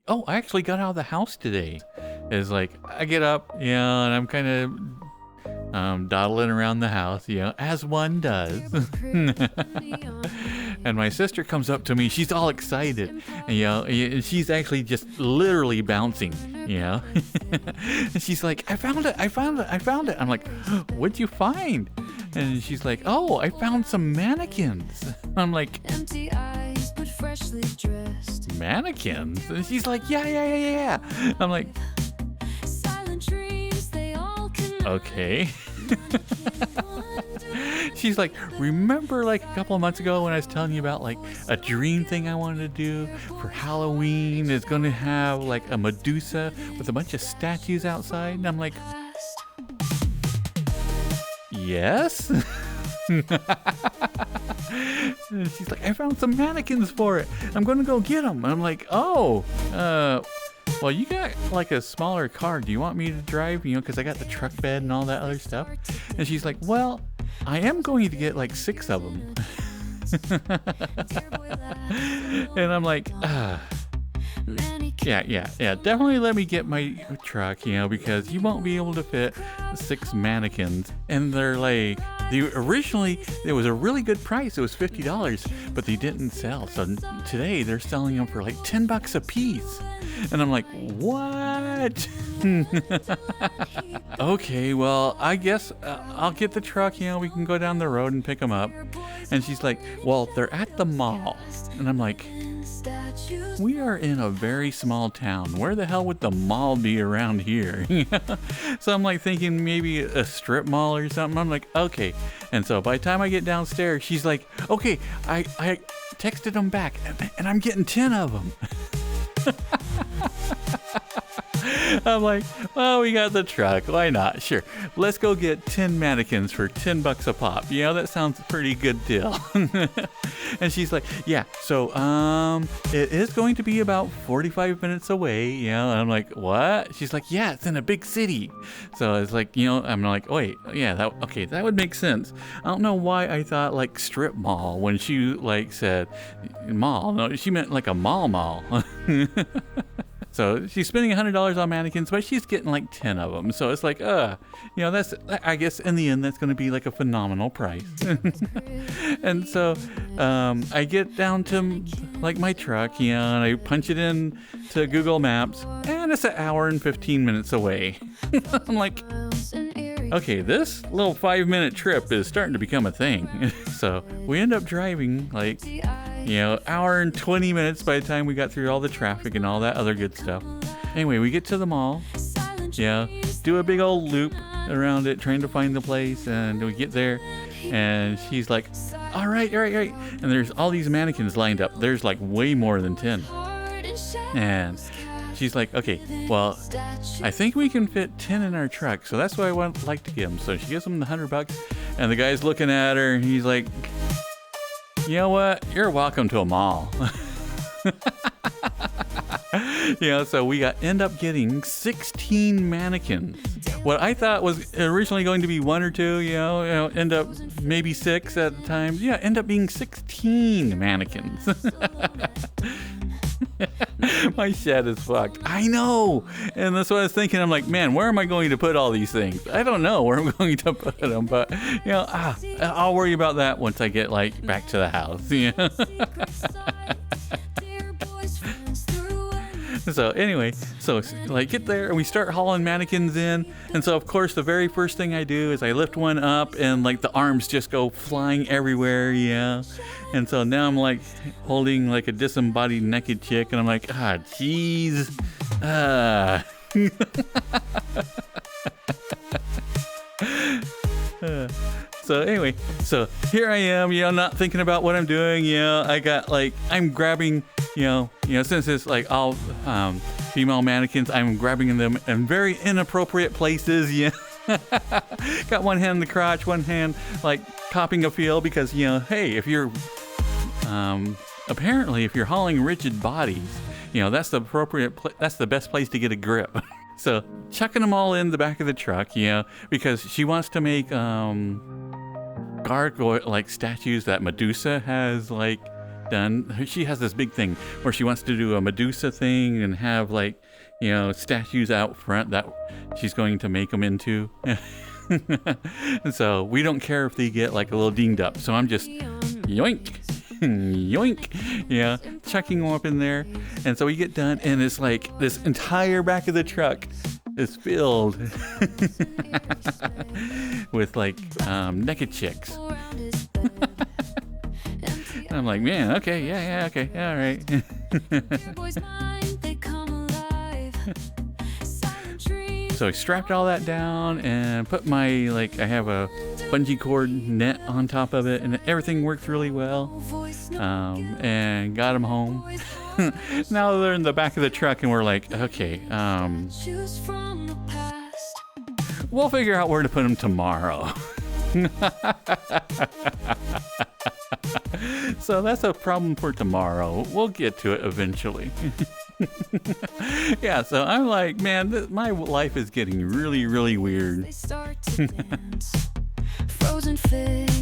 oh, I actually got out of the house today. It's like, I get up, and I'm kind of dawdling around the house, as one does. And my sister comes up to me. She's all excited, and she's actually just literally bouncing, And she's like, I found it, I found it, I found it. I'm like, what'd you find? And she's like, oh, I found some mannequins. I'm like, empty eyes, but freshly dressed. Mannequins? And she's like, yeah. I'm like, silent dreams, they all okay. She's like, remember like a couple of months ago when I was telling you about like a dream thing I wanted to do for Halloween? It's going to have like a Medusa with a bunch of statues outside. And I'm like, yes. And she's like, I found some mannequins for it. I'm going to go get them. And I'm like, oh, well, you got like a smaller car. Do you want me to drive? Because I got the truck bed and all that other stuff. And she's like, well, I am going to get like 6 of them. And I'm like, yeah. Definitely let me get my truck, because you won't be able to fit 6 mannequins. And they're like, originally it was a really good price. It was $50, but they didn't sell. So today they're selling them for like $10 a piece. And I'm like, what? Okay, well, I guess I'll get the truck, we can go down the road and pick them up. And she's like, well, they're at the mall. And I'm like, we are in a very small town. Where the hell would the mall be around here? So I'm like thinking maybe a strip mall or something. I'm like, okay. And so by the time I get downstairs, she's like, okay, I texted them back and I'm getting 10 of them. I'm like, well, we got the truck. Why not? Sure. Let's go get 10 mannequins for $10 a pop. That sounds a pretty good deal. And she's like, yeah, so, it is going to be about 45 minutes away. And I'm like, what? She's like, yeah, it's in a big city. So it's like, I'm like, wait, yeah, that would make sense. I don't know why I thought like strip mall when she like said mall. No, she meant like a mall. So she's spending $100 on mannequins, but she's getting like 10 of them. So it's like, that's, I guess in the end, that's going to be like a phenomenal price. And so I get down to like my truck, and I punch it in to Google Maps, and it's 1 hour and 15 minutes away. I'm like, okay, this little 5-minute trip is starting to become a thing. So we end up driving like, hour and 20 minutes by the time we got through all the traffic and all that other good stuff. Anyway, we get to the mall, do a big old loop around it, trying to find the place, and we get there, and she's like, all right. And there's all these mannequins lined up. There's like way more than 10. And she's like, okay, well, I think we can fit 10 in our truck, so that's what I would like to give them. So she gives them the $100, and the guy's looking at her, and he's like, you know what? You're welcome to a mall. So we end up getting 16 mannequins. What I thought was originally going to be 1 or 2, end up maybe 6 at the time. End up being 16 mannequins. My shed is fucked. I know. And that's what I was thinking. I'm like, man, where am I going to put all these things? I don't know where I'm going to put them, but I'll worry about that once I get like back to the house. So anyway, like get there and we start hauling mannequins in. And so of course the very first thing I do is I lift one up and like the arms just go flying everywhere, And so now I'm like holding like a disembodied naked chick, and I'm like, jeez. So anyway, so here I am, not thinking about what I'm doing. I got like, I'm grabbing, since it's like all female mannequins, I'm grabbing them in very inappropriate places. Got one hand in the crotch, one hand like copping a feel, because hey, if you're apparently if you're hauling rigid bodies, that's the appropriate that's the best place to get a grip. So chucking them all in the back of the truck, because she wants to make gargoyle like statues that Medusa has like done. She has this big thing where she wants to do a Medusa thing and have like, you know, statues out front that she's going to make them into. And so we don't care if they get like a little dinged up. So I'm just yoink, yoink, yeah, chucking them up in there. And so we get done, and it's like this entire back of the truck is filled with like naked chicks. I'm like, man, okay, yeah, okay, all right. So I strapped all that down and put my, like, I have a bungee cord net on top of it, and everything worked really well. And got them home. Now they're in the back of the truck, and we're like, okay, we'll figure out where to put them tomorrow. So that's a problem for tomorrow. We'll get to it eventually. Yeah, so I'm like, man, my life is getting really, really weird. Frozen fish.